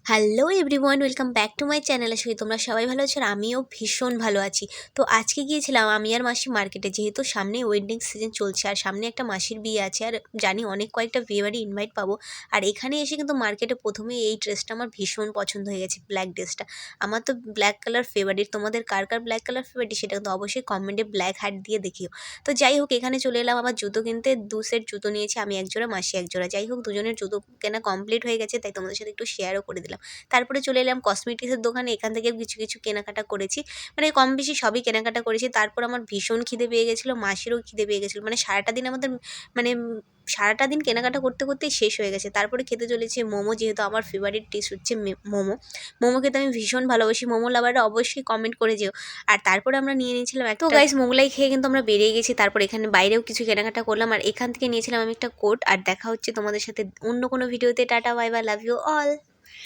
Hello everyone, welcome back to my channel. আশা করি তোমরা সবাই ভালো আছো আর আমিও ভীষণ ভালো আছি। তো আজকে গিয়েছিলাম আমি আর মাসি মার্কেটে, যেহেতু সামনে ওয়েডিং সিজন চলছে আর সামনে একটা মাসির বিয়ে আছে আর জানি অনেক কয়েকটা বিয়ে বাড়ি ইনভাইট পাবো। আর এখানে এসে কিন্তু মার্কেটে প্রথমেই এই ড্রেসটা আমার ভীষণ পছন্দ হয়ে গেছে, ব্ল্যাক ড্রেসটা। আমার তো ব্ল্যাক কালার ফেভারিট, তোমাদের কার কার ব্ল্যাক কালার ফেভারিট সেটা কিন্তু অবশ্যই কমেন্টে ব্ল্যাক হার্ট দিয়ে দেখিও। তো যাই হোক, এখানে চলে এলাম আবার জুতো কিনতে। 2 সেট জুতো নিয়েছি, আমি এক জোড়া মাসি এক জোড়া। যাই হোক, দুজনের জুতো কেনা কমপ্লিট হয়ে গেছে, তাই তোমাদের সাথে একটু শেয়ারও করে দিলাম। তারপরে চলে এলাম কসমেটিক্সের দোকানে, এখান থেকে কিছু কেনাকাটা করেছি, মানে কম বেশি সবই কেনাকাটা করেছি। তারপর আমার ভীষণ খিদে পেয়ে গেছিলো, মাসিরও খিদে পেয়ে গেছিলো, মানে সারাটা দিন আমাদের মানে সারাটা দিন কেনাকাটা করতে করতেই শেষ হয়ে গেছে। তারপরে খেতে চলেছি মোমো, যেহেতু আমার ফেভারিট ডিশ হচ্ছে মোমো। মোমো খেতে আমি ভীষণ ভালোবাসি, মোমো লাভাররা অবশ্যই কমেন্ট করে যেও। আর তারপরে আমরা নিয়ে নিয়েছিলাম তো গাইস, মোগলাই খেয়ে কিন্তু আমরা বেরিয়ে গেছি। তারপর এখানে বাইরেও কিছু কেনাকাটা করলাম আর এখান থেকে নিয়েছিলাম আমি একটা কোট। আর দেখা হচ্ছে তোমাদের সাথে অন্য কোনো ভিডিওতে। Tata, bye bye, love you all.